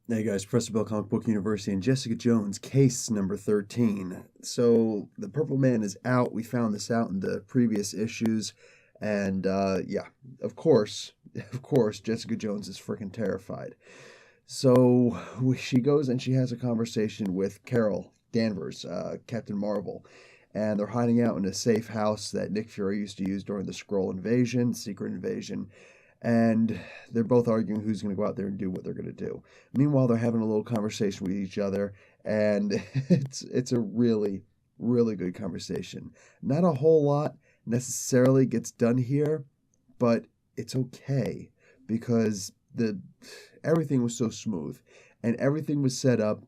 Hey guys, Professor Bill, Comic Book University, and Jessica Jones, case number 13. So, the Purple Man is out. We found this out in the previous issues. And, yeah, of course, of course, Jessica Jones is freaking terrified. So, she goes and she has a conversation with Carol Danvers, Captain Marvel. And they're hiding out in a safe house that Nick Fury used to use during the Skrull invasion, secret invasion, and they're both arguing who's going to go out there and do what they're going to do. Meanwhile, they're having a little conversation with each other, and it's a really good conversation. Not a whole lot necessarily gets done here, but it's okay because the everything was so smooth and everything was set up.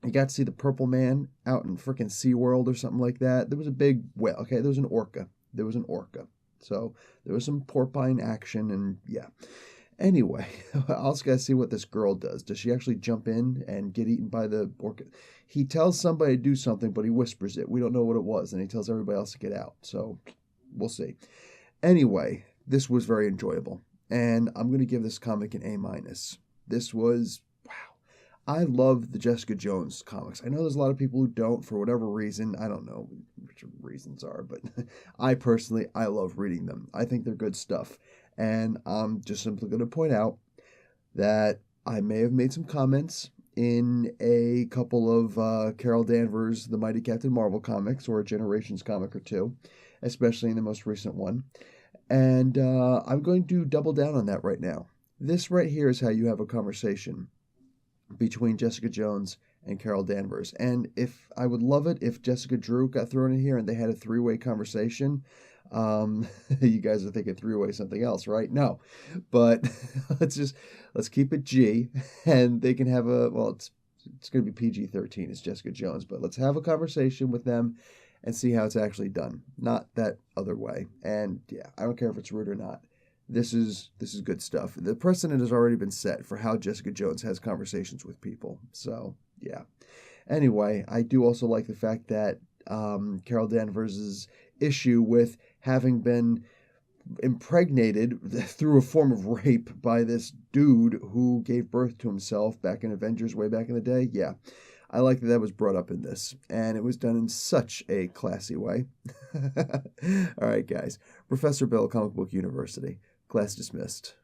You got to see the Purple Man out in frickin' SeaWorld or something like that. There was a big whale. Okay, there was an orca. There was an orca. So there was some porcine action, and yeah. Anyway, I also got to see what this girl does. Does she actually jump in and get eaten by the orca? He tells somebody to do something, but he whispers it. We don't know what it was, and he tells everybody else to get out. So we'll see. Anyway, this was very enjoyable, and I'm going to give this comic an A minus. This was wow. I love the Jessica Jones comics. I know there's a lot of people who don't for whatever reason. I don't know which reasons are, but I love reading them. I think they're good stuff. And I'm just simply going to point out that I may have made some comments in a couple of Carol Danvers, The Mighty Captain Marvel comics, or a Generations comic or two, especially in the most recent one. And I'm going to double down on that right now. This right here is how you have a conversation between Jessica Jones and Carol Danvers. And if I would love it if Jessica Drew got thrown in here and they had a three-way conversation. You guys are thinking three-way something else, right? No, but let's keep it G, and they can have a it's going to be PG-13. It's Jessica Jones, but let's have a conversation with them and see how it's actually done, not that other way. And yeah, I don't care if it's rude or not. This is good stuff. The precedent has already been set for how Jessica Jones has conversations with people. So yeah. Anyway, I do also like the fact that Carol Danvers' issue with having been impregnated through a form of rape by this dude who gave birth to himself back in Avengers way back in the day. Yeah, I like that that was brought up in this, and it was done in such a classy way. All right, guys. Professor Bill, Comic Book University. Class dismissed.